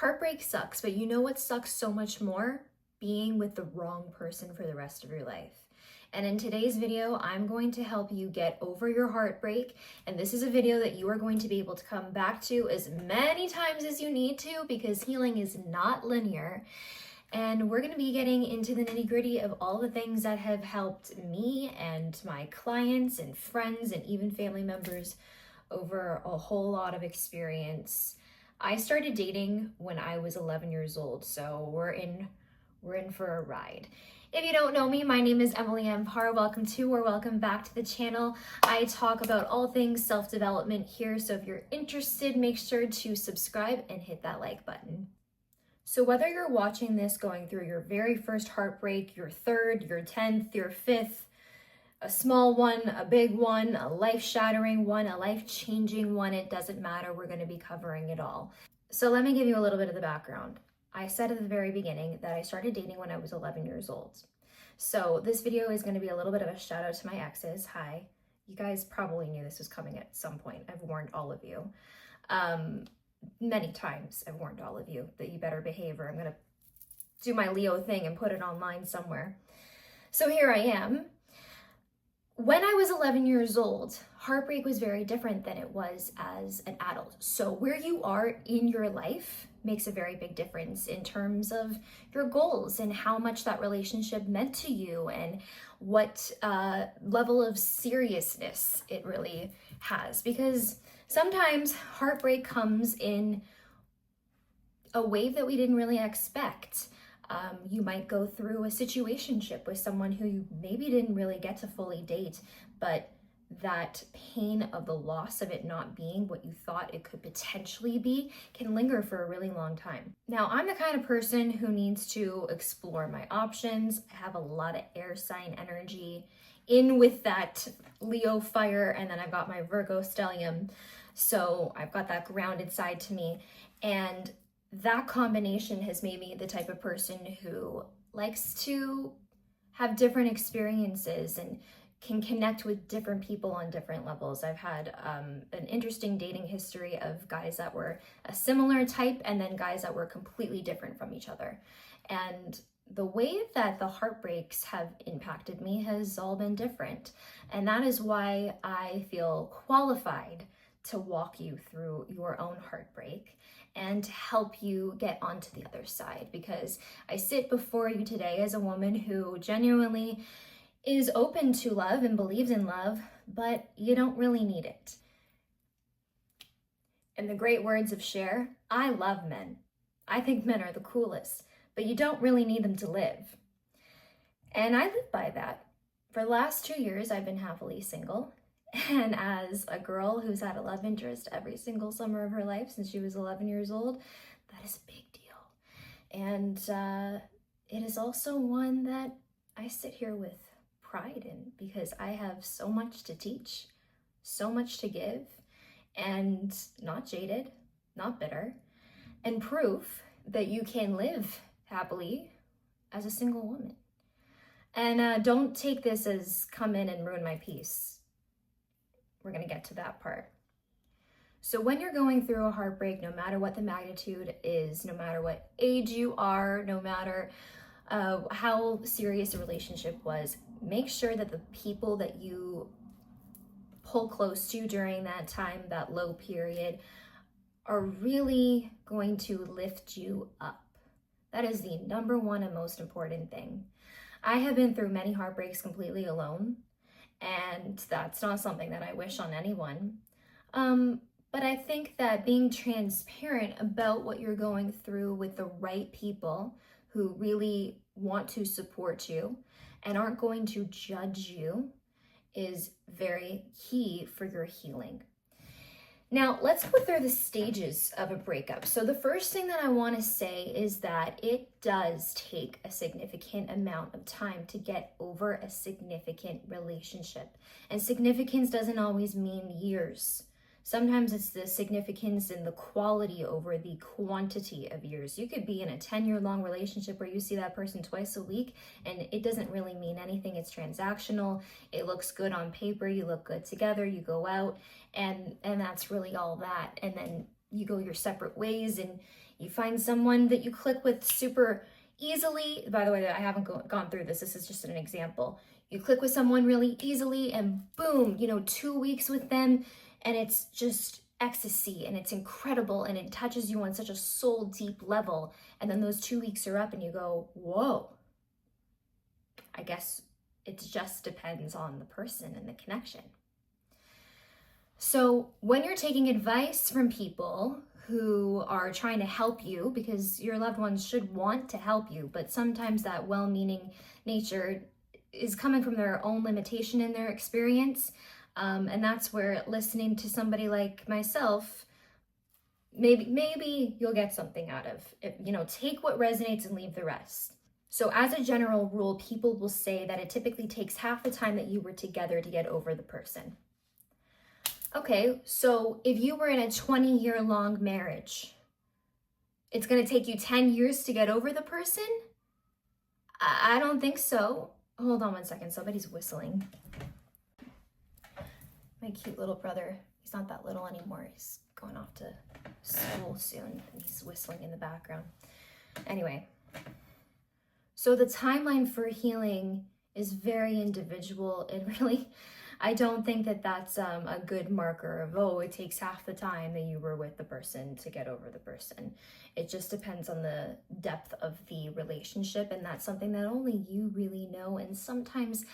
Heartbreak sucks, but you know what sucks so much more? Being with the wrong person for the rest of your life. And in today's video, I'm going to help you get over your heartbreak. And this is a video that you are going to be able to come back to as many times as you need to, because healing is not linear. And we're going to be getting into the nitty-gritty of all the things that have helped me and my clients and friends and even family members over a whole lot of experience. I started dating when I was 11 years old, so we're in for a ride. If you don't know me, my name is Emily Ampar. Welcome to or welcome back to the channel. I talk about all things self-development here, so if you're interested, make sure to subscribe and hit that like button. So whether you're watching this going through your very first heartbreak, your third, your 10th, your fifth, a small one, a big one, a life-shattering one, a life-changing one, it doesn't matter. We're going to be covering it all. So let me give you a little bit of the background. I said at the very beginning that I started dating when I was 11 years old. So this video is going to be a little bit of a shout out to my exes. Hi. You guys probably knew this was coming at some point. I've warned all of you. Many times I've warned all of you that you better behave, or I'm going to do my Leo thing and put it online somewhere. So here I am. When I was 11 years old, heartbreak was very different than it was as an adult. So where you are in your life makes a very big difference in terms of your goals and how much that relationship meant to you and what level of seriousness it really has. Because sometimes heartbreak comes in a wave that we didn't really expect. You might go through a situationship with someone who you maybe didn't really get to fully date, but that pain of the loss of it not being what you thought it could potentially be can linger for a really long time. Now, I'm the kind of person who needs to explore my options. I have a lot of air sign energy in with that Leo fire, and then I've got my Virgo stellium. So I've got that grounded side to me. And that combination has made me the type of person who likes to have different experiences and can connect with different people on different levels. I've had an interesting dating history of guys that were a similar type and then guys that were completely different from each other. And the way that the heartbreaks have impacted me has all been different. And that is why I feel qualified to walk you through your own heartbreak and to help you get onto the other side, because I sit before you today as a woman who genuinely is open to love and believes in love, but you don't really need it. In the great words of Cher, I love men. I think men are the coolest, but you don't really need them to live. And I live by that. For the last 2 years, I've been happily single. And as a girl who's had a love interest every single summer of her life since she was 11 years old, that is a big deal. And it is also one that I sit here with pride in, because I have so much to teach, so much to give, and not jaded, not bitter, and proof that you can live happily as a single woman. And don't take this as come in and ruin my peace. We're going to get to that part. So when you're going through a heartbreak, no matter what the magnitude is, no matter what age you are, no matter how serious a relationship was, make sure that the people that you pull close to during that time, that low period, are really going to lift you up. That is the number one and most important thing. I have been through many heartbreaks completely alone, and that's not something that I wish on anyone. But I think that being transparent about what you're going through with the right people who really want to support you and aren't going to judge you is very key for your healing. Now, let's go through the stages of a breakup. So the first thing that I want to say is that it does take a significant amount of time to get over a significant relationship. And significance doesn't always mean years. Sometimes it's the significance in the quality over the quantity of years. You could be in a 10-year-long relationship where you see that person twice a week and it doesn't really mean anything. It's transactional. It looks good on paper. You look good together. You go out and that's really all that. And then you go your separate ways and You find someone that you click with super easily. By the way, I haven't gone through this. This is just an example. You click with someone really easily and boom, 2 weeks with them and it's just ecstasy and it's incredible and it touches you on such a soul deep level. And then those 2 weeks are up and you go, whoa. I guess it just depends on the person and the connection. So when you're taking advice from people who are trying to help you, because your loved ones should want to help you, but sometimes that well-meaning nature is coming from their own limitation in their experience. And that's where listening to somebody like myself, maybe you'll get something out of it. Take what resonates and leave the rest. So as a general rule, people will say that it typically takes half the time that you were together to get over the person. Okay, so if you were in a 20-year-long marriage, it's going to take you 10 years to get over the person? I don't think so. Hold on one second, somebody's whistling. My cute little brother, he's not that little anymore. He's going off to school soon, and he's whistling in the background. Anyway, so the timeline for healing is very individual. I don't think that that's a good marker of, it takes half the time that you were with the person to get over the person. It just depends on the depth of the relationship, and that's something that only you really know. And sometimes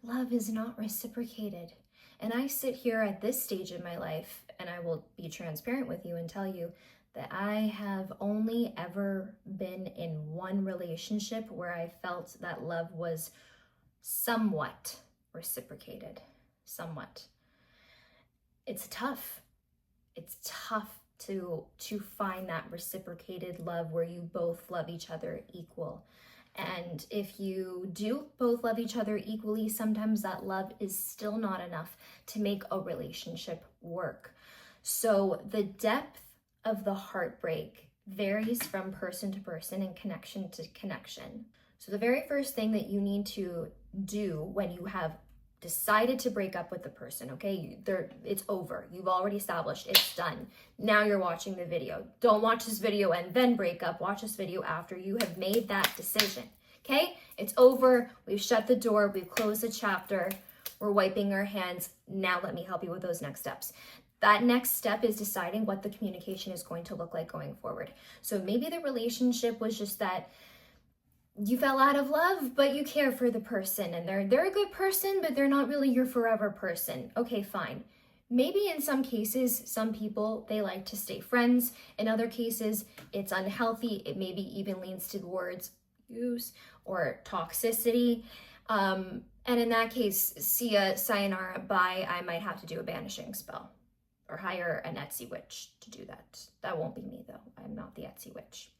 love is not reciprocated. And I sit here at this stage in my life, and I will be transparent with you and tell you that I have only ever been in one relationship where I felt that love was somewhat reciprocated. Somewhat. It's tough. It's tough to find that reciprocated love where you both love each other equal. And if you do both love each other equally, sometimes that love is still not enough to make a relationship work. So the depth of the heartbreak varies from person to person and connection to connection. So the very first thing that you need to do when you have decided to break up with the person, okay? It's over. You've already established it's done. Now you're watching the video. Don't watch this video and then break up. Watch this video after you have made that decision, okay? It's over. We've shut the door. We've closed the chapter. We're wiping our hands. Now let me help you with those next steps. That next step is deciding what the communication is going to look like going forward. So maybe the relationship was just that you fell out of love, but you care for the person and they're a good person, but they're not really your forever person. Okay, fine. Maybe in some cases, some people, they like to stay friends. In other cases, it's unhealthy. It maybe even leans towards abuse or toxicity. And in that case, see ya, sayonara, bye. I might have to do a banishing spell or hire an Etsy witch to do that. That won't be me though. I'm not the Etsy witch.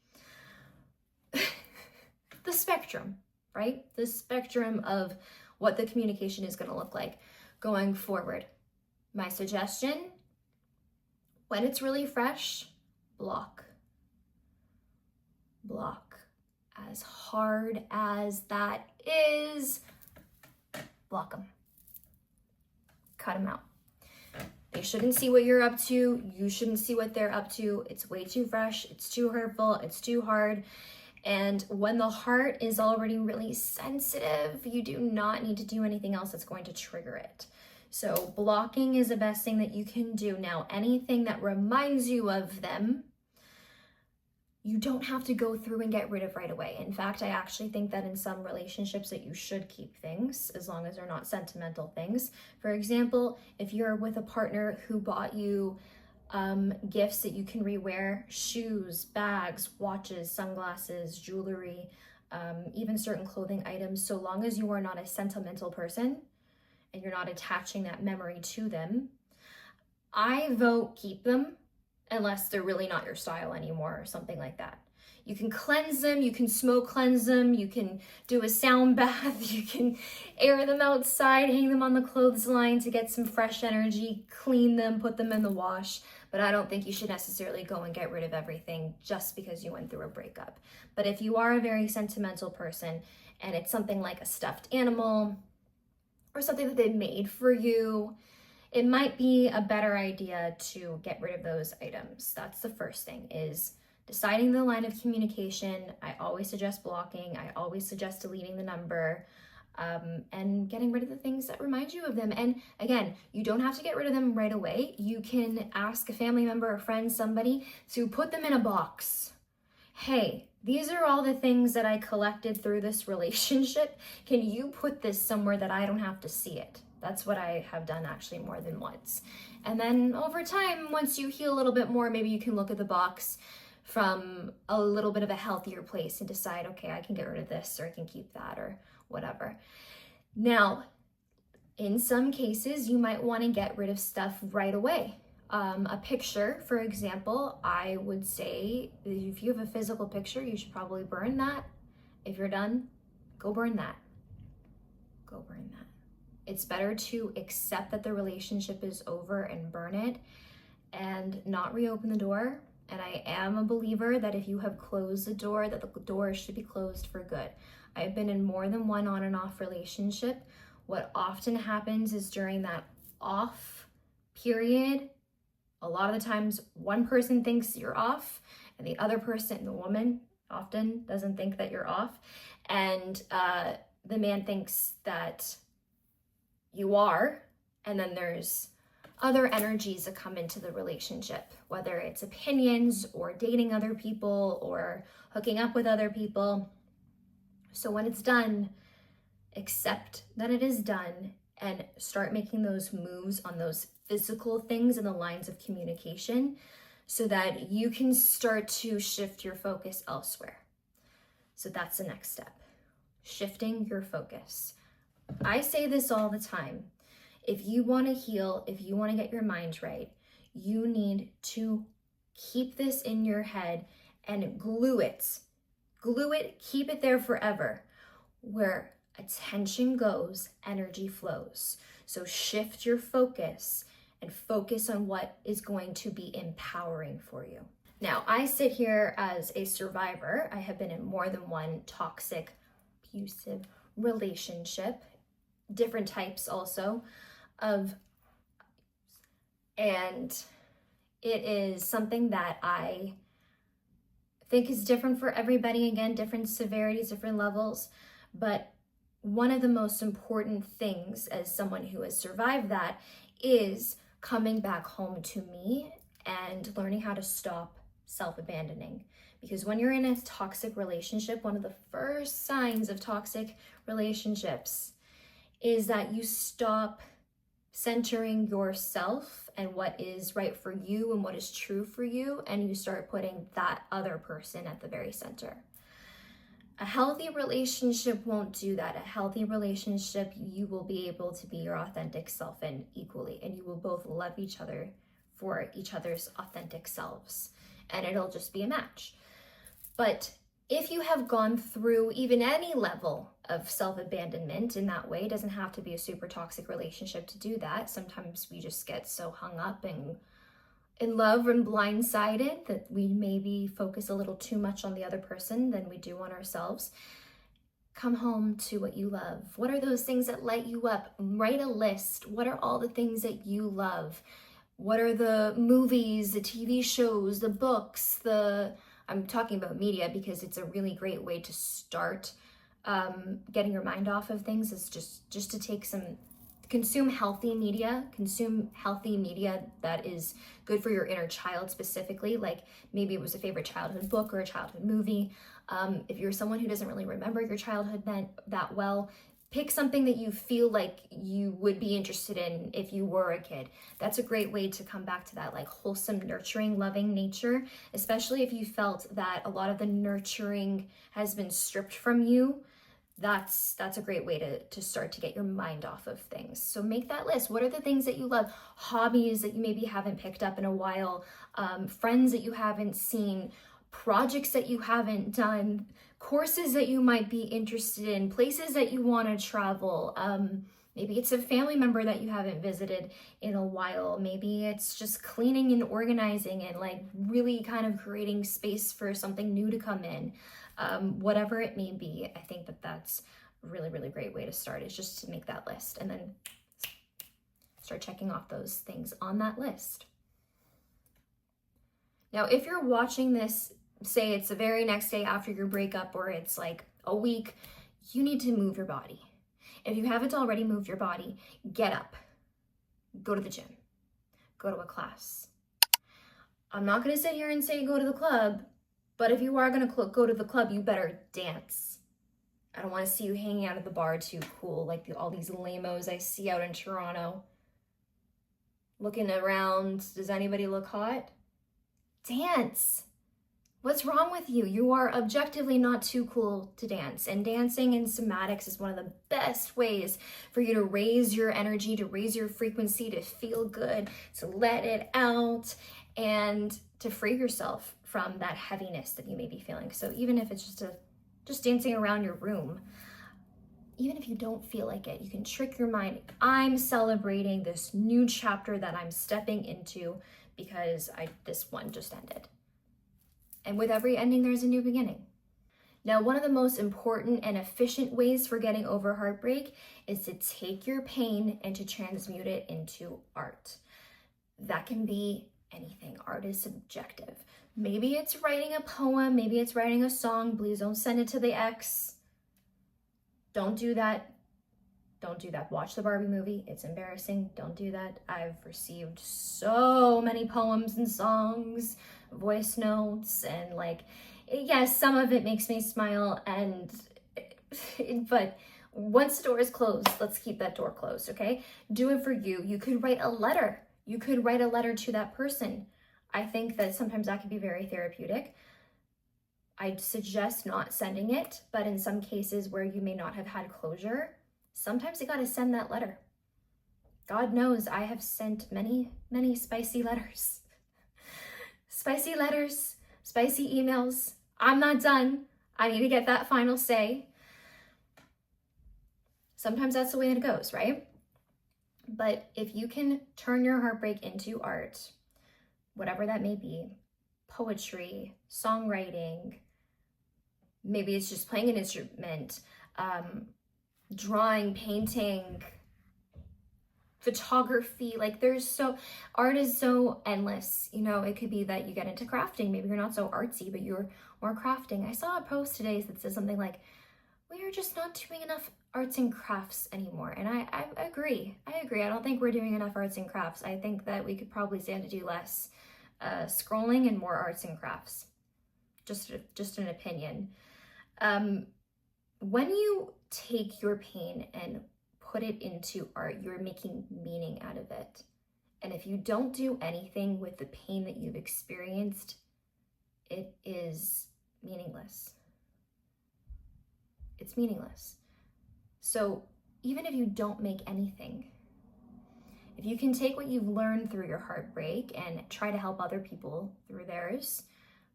The spectrum, right? The spectrum of what the communication is going to look like going forward. My suggestion, when it's really fresh, block. Block. As hard as that is, block them. Cut them out. They shouldn't see what you're up to. You shouldn't see what they're up to. It's way too fresh. It's too hurtful. It's too hard. And when the heart is already really sensitive, you do not need to do anything else that's going to trigger it. So blocking is the best thing that you can do. Now, anything that reminds you of them, you don't have to go through and get rid of right away. In fact, I actually think that in some relationships that you should keep things as long as they're not sentimental things. For example, if you're with a partner who bought you gifts that you can rewear, shoes, bags, watches, sunglasses, jewelry, even certain clothing items, so long as you are not a sentimental person and you're not attaching that memory to them, I vote keep them unless they're really not your style anymore or something like that. You can cleanse them, you can smoke cleanse them, you can do a sound bath, you can air them outside, hang them on the clothesline to get some fresh energy, clean them, put them in the wash. But I don't think you should necessarily go and get rid of everything just because you went through a breakup. But if you are a very sentimental person and it's something like a stuffed animal or something that they made for you, it might be a better idea to get rid of those items. That's the first thing, is deciding the line of communication. I always suggest blocking. I always suggest deleting the number, and getting rid of the things that remind you of them. And again, you don't have to get rid of them right away. You can ask a family member, a friend, somebody to put them in a box. Hey, these are all the things that I collected through this relationship. Can you put this somewhere that I don't have to see it? That's what I have done actually more than once. And then over time, once you heal a little bit more, maybe you can look at the box from a little bit of a healthier place and decide, okay, I can get rid of this, or I can keep that, or whatever. Now, in some cases, you might want to get rid of stuff right away. A picture, for example, I would say if you have a physical picture, you should probably burn that. If you're done, go burn that. Go burn that. It's better to accept that the relationship is over and burn it and not reopen the door. And I am a believer that if you have closed the door, that the door should be closed for good. I've been in more than one on and off relationship. What often happens is during that off period, a lot of the times one person thinks you're off and the other person, the woman, often doesn't think that you're off. And the man thinks that you are. And then there's other energies that come into the relationship, whether it's opinions or dating other people or hooking up with other people. So when it's done, accept that it is done and start making those moves on those physical things and the lines of communication so that you can start to shift your focus elsewhere. So that's the next step, shifting your focus. I say this all the time. If you want to heal, if you want to get your mind right, you need to keep this in your head and glue it, keep it there forever. Where attention goes, energy flows. So shift your focus and focus on what is going to be empowering for you. Now, I sit here as a survivor. I have been in more than one toxic, abusive relationship, different types also of, and it is something that I think is different for everybody. Again, different severities, different levels. But one of the most important things as someone who has survived that is coming back home to me and learning how to stop self-abandoning. Because when you're in a toxic relationship, one of the first signs of toxic relationships is that you stop centering yourself and what is right for you and what is true for you, and you start putting that other person at the very center. A healthy relationship won't do that. A healthy relationship, you will be able to be your authentic self in equally, and you will both love each other for each other's authentic selves, and it'll just be a match. But if you have gone through even any level of self-abandonment in that way, it doesn't have to be a super toxic relationship to do that. Sometimes we just get so hung up and in love and blindsided that we maybe focus a little too much on the other person than we do on ourselves. Come home to what you love. What are those things that light you up? Write a list. What are all the things that you love? What are the movies, the TV shows, the books, I'm talking about media because it's a really great way to start getting your mind off of things, is just to consume healthy media that is good for your inner child specifically. Like maybe it was a favorite childhood book or a childhood movie. If you're someone who doesn't really remember your childhood that well, pick something that you feel like you would be interested in if you were a kid. That's a great way to come back to that like wholesome, nurturing, loving nature, especially if you felt that a lot of the nurturing has been stripped from you. That's a great way to start to get your mind off of things. So make that list. What are the things that you love? Hobbies that you maybe haven't picked up in a while, friends that you haven't seen, projects that you haven't done, courses that you might be interested in, places that you want to travel. Maybe it's a family member that you haven't visited in a while. Maybe it's just cleaning and organizing and like really kind of creating space for something new to come in. Whatever it may be, I think that's a really, really great way to start, is just to make that list and then start checking off those things on that list. Now, if you're watching this say it's the very next day after your breakup, or it's like a week, you need to move your body. If you haven't already moved your body, get up, go to the gym, go to a class. I'm not going to sit here and say go to the club, but if you are going to go to the club, you better dance. I don't want to see you hanging out at the bar too cool, like all these lamos I see out in Toronto. Looking around, does anybody look hot? Dance. What's wrong with you? You are objectively not too cool to dance. And dancing in somatics is one of the best ways for you to raise your energy, to raise your frequency, to feel good, to let it out, and to free yourself from that heaviness that you may be feeling. So even if it's just dancing around your room, even if you don't feel like it, you can trick your mind. I'm celebrating this new chapter that I'm stepping into because this one just ended. And with every ending, there's a new beginning. Now, one of the most important and efficient ways for getting over heartbreak is to take your pain and to transmute it into art. That can be anything. Art is subjective. Maybe it's writing a poem, maybe it's writing a song. Please don't send it to the ex. Don't do that. Don't do that. Watch the Barbie movie. It's embarrassing. Don't do that. I've received so many poems and songs, voice notes, and yes, some of it makes me smile, but once the door is closed, let's keep that door closed, okay? Do it for you. You could write a letter. You could write a letter to that person. I think that sometimes that can be very therapeutic. I'd suggest not sending it, but in some cases where you may not have had closure, sometimes you gotta send that letter. God knows I have sent many, many spicy letters. Spicy letters, spicy emails. I'm not done. I need to get that final say. Sometimes that's the way it goes, right? But if you can turn your heartbreak into art, whatever that may be, poetry, songwriting, maybe it's just playing an instrument, drawing, painting, photography, art is so endless. It could be that you get into crafting. Maybe you're not so artsy, but you're more crafting. I saw a post today that says something like, we are just not doing enough arts and crafts anymore. And I agree. I don't think we're doing enough arts and crafts. I think that we could probably stand to do less scrolling and more arts and crafts. Just an opinion. When you take your pain and put it into art, you're making meaning out of it. And if you don't do anything with the pain that you've experienced, it is meaningless. It's meaningless. So even if you don't make anything, if you can take what you've learned through your heartbreak and try to help other people through theirs,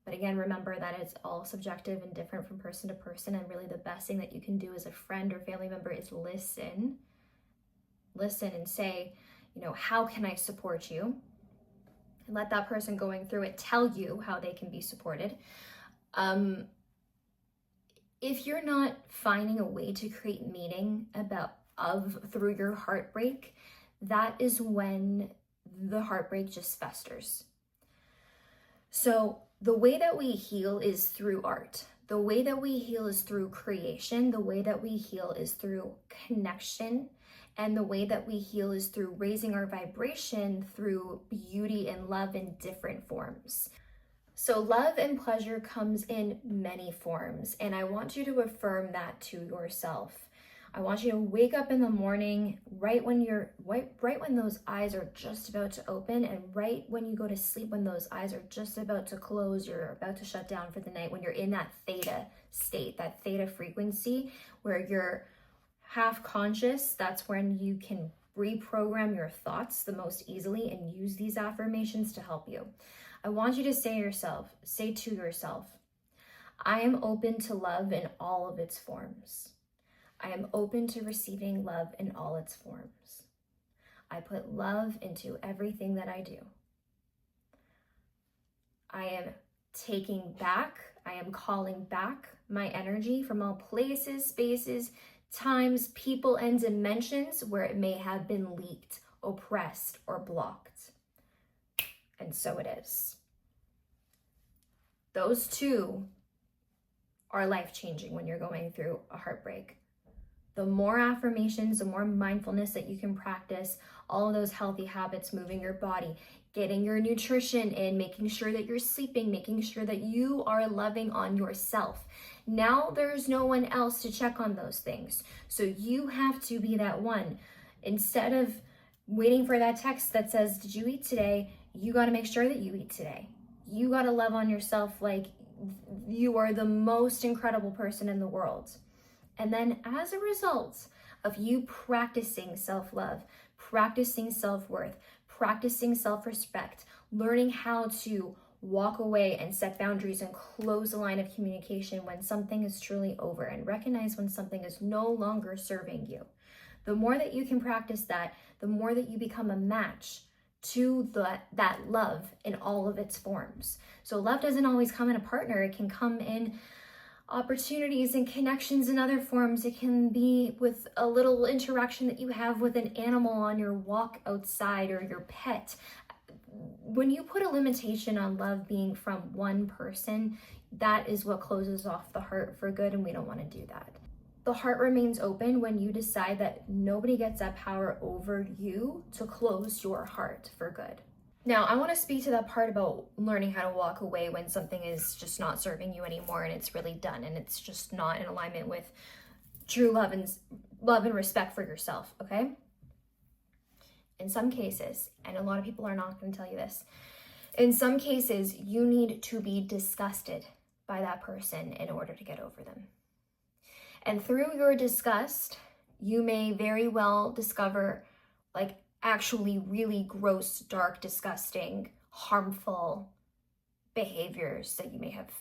but again, remember that it's all subjective and different from person to person, and really the best thing that you can do as a friend or family member is listen and say, how can I support you? And let that person going through it tell you how they can be supported. If you're not finding a way to create meaning through your heartbreak, that is when the heartbreak just festers. So the way that we heal is through art. The way that we heal is through creation. The way that we heal is through connection. And the way that we heal is through raising our vibration through beauty and love in different forms. So love and pleasure comes in many forms, and I want you to affirm that to yourself. I want you to wake up in the morning right when those eyes are just about to open, and right when you go to sleep when those eyes are just about to close, you're about to shut down for the night, when you're in that theta state, that theta frequency where you're half conscious. That's when you can reprogram your thoughts the most easily and use these affirmations to help you. I want you to say to yourself, I am open to love in all of its forms. I am open to receiving love in all its forms. I put love into everything that I do. I am I am calling back my energy from all places, spaces, times, people, and dimensions where it may have been leaked, oppressed, or blocked. And so it is. Those two are life-changing when you're going through a heartbreak. The more affirmations, the more mindfulness that you can practice, all of those healthy habits, moving your body, getting your nutrition in, making sure that you're sleeping, making sure that you are loving on yourself. Now there's no one else to check on those things. So you have to be that one. Instead of waiting for that text that says, did you eat today? You got to make sure that you eat today. You got to love on yourself like you are the most incredible person in the world. And then as a result of you practicing self-love, practicing self-worth, practicing self-respect, learning how to walk away and set boundaries and close a line of communication when something is truly over and recognize when something is no longer serving you. The more that you can practice that, the more that you become a match to that love in all of its forms. So love doesn't always come in a partner. It can come in opportunities and connections in other forms. It can be with a little interaction that you have with an animal on your walk outside or your pet. When you put a limitation on love being from one person, that is what closes off the heart for good, and we don't want to do that. The heart remains open when you decide that nobody gets that power over you to close your heart for good. Now, I want to speak to that part about learning how to walk away when something is just not serving you anymore and it's really done and it's just not in alignment with true love and respect for yourself, okay? In some cases, and a lot of people are not going to tell you this, in some cases, you need to be disgusted by that person in order to get over them. And through your disgust, you may very well discover like actually really gross, dark, disgusting, harmful behaviors that you may have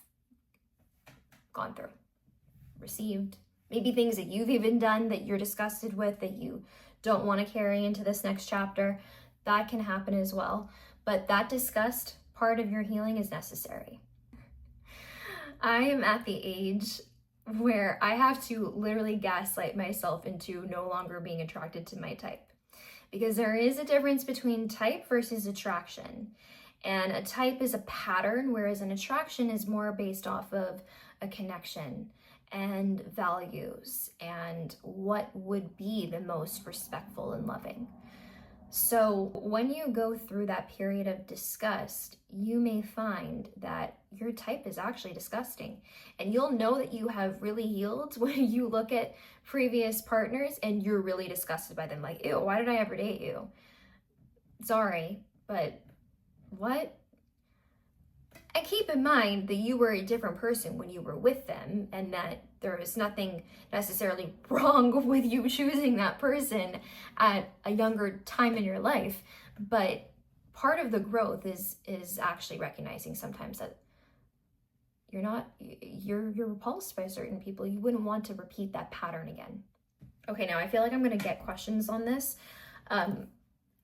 gone through, received, maybe things that you've even done that you're disgusted with, that you don't want to carry into this next chapter. That can happen as well. But that disgust part of your healing is necessary. I am at the age where I have to literally gaslight myself into no longer being attracted to my type. Because there is a difference between type versus attraction. And a type is a pattern, whereas an attraction is more based off of a connection and values and what would be the most respectful and loving. So when you go through that period of disgust, you may find that your type is actually disgusting. And you'll know that you have really healed when you look at previous partners and you're really disgusted by them. Like, ew, why did I ever date you? Sorry, but what? And keep in mind that you were a different person when you were with them and that there is nothing necessarily wrong with you choosing that person at a younger time in your life. But part of the growth is actually recognizing sometimes that you're repulsed by certain people. You wouldn't want to repeat that pattern again. Okay, now I feel like I'm gonna get questions on this. I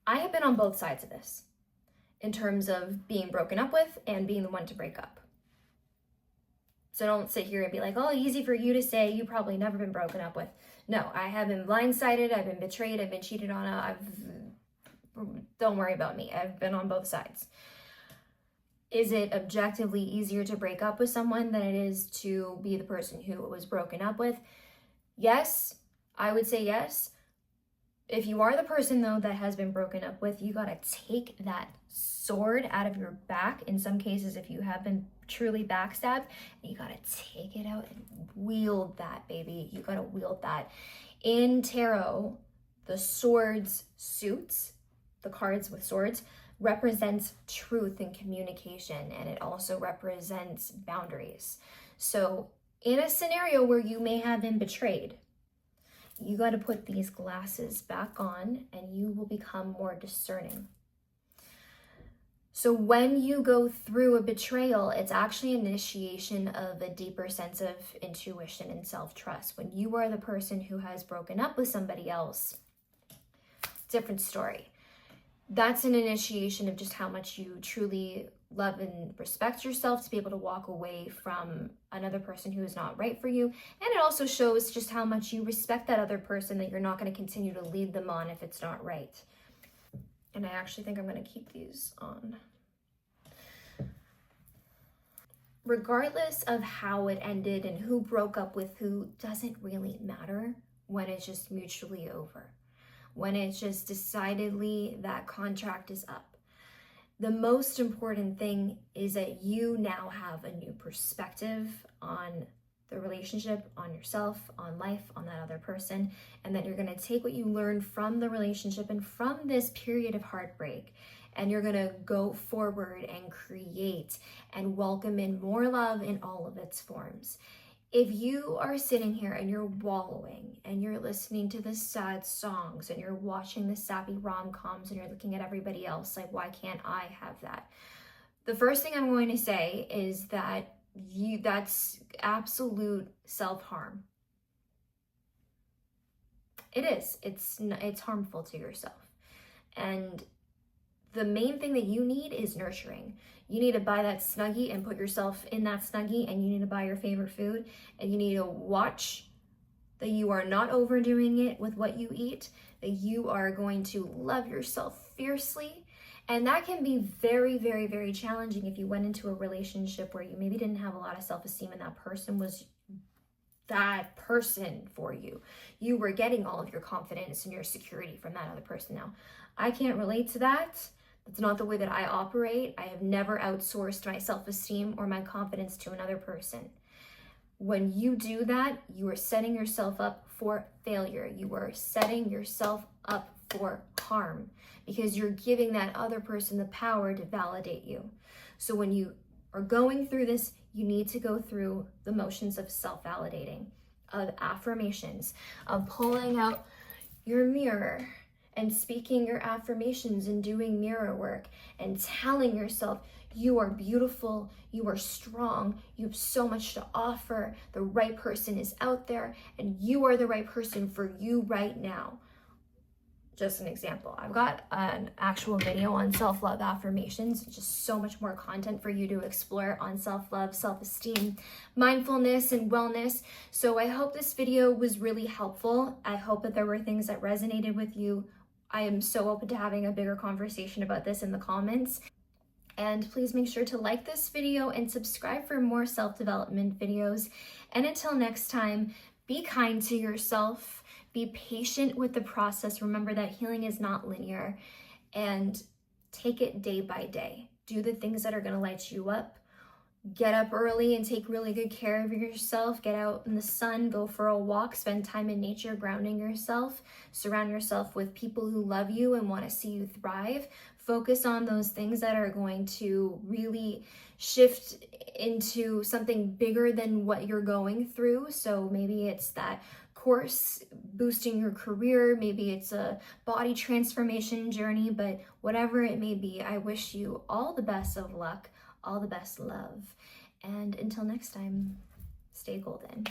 have been on both sides of this in terms of being broken up with and being the one to break up. So don't sit here and be like, oh, easy for you to say, you've probably never been broken up with. No, I have been blindsided, I've been betrayed, I've been cheated on, don't worry about me. I've been on both sides. Is it objectively easier to break up with someone than it is to be the person who was broken up with? Yes, I would say yes. If you are the person, though, that has been broken up with, you got to take that sword out of your back. In some cases, if you have been truly backstabbed, you got to take it out and wield that, baby. You got to wield that. In tarot, the swords suits, the cards with swords, represents truth and communication, and it also represents boundaries. So in a scenario where you may have been betrayed, you got to put these glasses back on and you will become more discerning. So when you go through a betrayal, it's actually an initiation of a deeper sense of intuition and self-trust. When you are the person who has broken up with somebody else, different story. That's an initiation of just how much you truly love and respect yourself to be able to walk away from another person who is not right for you. And it also shows just how much you respect that other person, that you're not going to continue to lead them on if it's not right. And I actually think I'm going to keep these on. regardless of how it ended and who broke up with who, doesn't really matter when it's just mutually over, when it's just decidedly that contract is up. The most important thing is that you now have a new perspective on the relationship, on yourself, on life, on that other person, and that you're going to take what you learned from the relationship and from this period of heartbreak, and you're going to go forward and create and welcome in more love in all of its forms. If you are sitting here and you're wallowing and you're listening to the sad songs and you're watching the sappy rom-coms and you're looking at everybody else like, why can't I have that? The first thing I'm going to say is that that's absolute self-harm. It is. It's harmful to yourself. And the main thing that you need is nurturing. You need to buy that Snuggie and put yourself in that Snuggie, and you need to buy your favorite food, and you need to watch that you are not overdoing it with what you eat, that you are going to love yourself fiercely. And that can be very, very, very challenging if you went into a relationship where you maybe didn't have a lot of self-esteem and that person was that person for you. You were getting all of your confidence and your security from that other person. Now, I can't relate to that. That's not the way that I operate. I have never outsourced my self-esteem or my confidence to another person. When you do that, you are setting yourself up for failure. You are setting yourself up for harm because you're giving that other person the power to validate you. So when you are going through this, you need to go through the motions of self-validating, of affirmations, of pulling out your mirror and speaking your affirmations and doing mirror work and telling yourself you are beautiful, you are strong, you have so much to offer, the right person is out there, and you are the right person for you right now. Just an example. I've got an actual video on self-love affirmations, just so much more content for you to explore on self-love, self-esteem, mindfulness, and wellness. So I hope this video was really helpful. I hope that there were things that resonated with you. I am so open to having a bigger conversation about this in the comments. And please make sure to like this video and subscribe for more self-development videos. And until next time, be kind to yourself. Be patient with the process. Remember that healing is not linear, and take it day by day. Do the things that are going to light you up. Get up early and take really good care of yourself. Get out in the sun, go for a walk, spend time in nature, grounding yourself. Surround yourself with people who love you and want to see you thrive. Focus on those things that are going to really shift into something bigger than what you're going through. So maybe it's that course boosting your career, maybe it's a body transformation journey, but whatever it may be, I wish you all the best of luck, all the best love. And until next time, stay golden.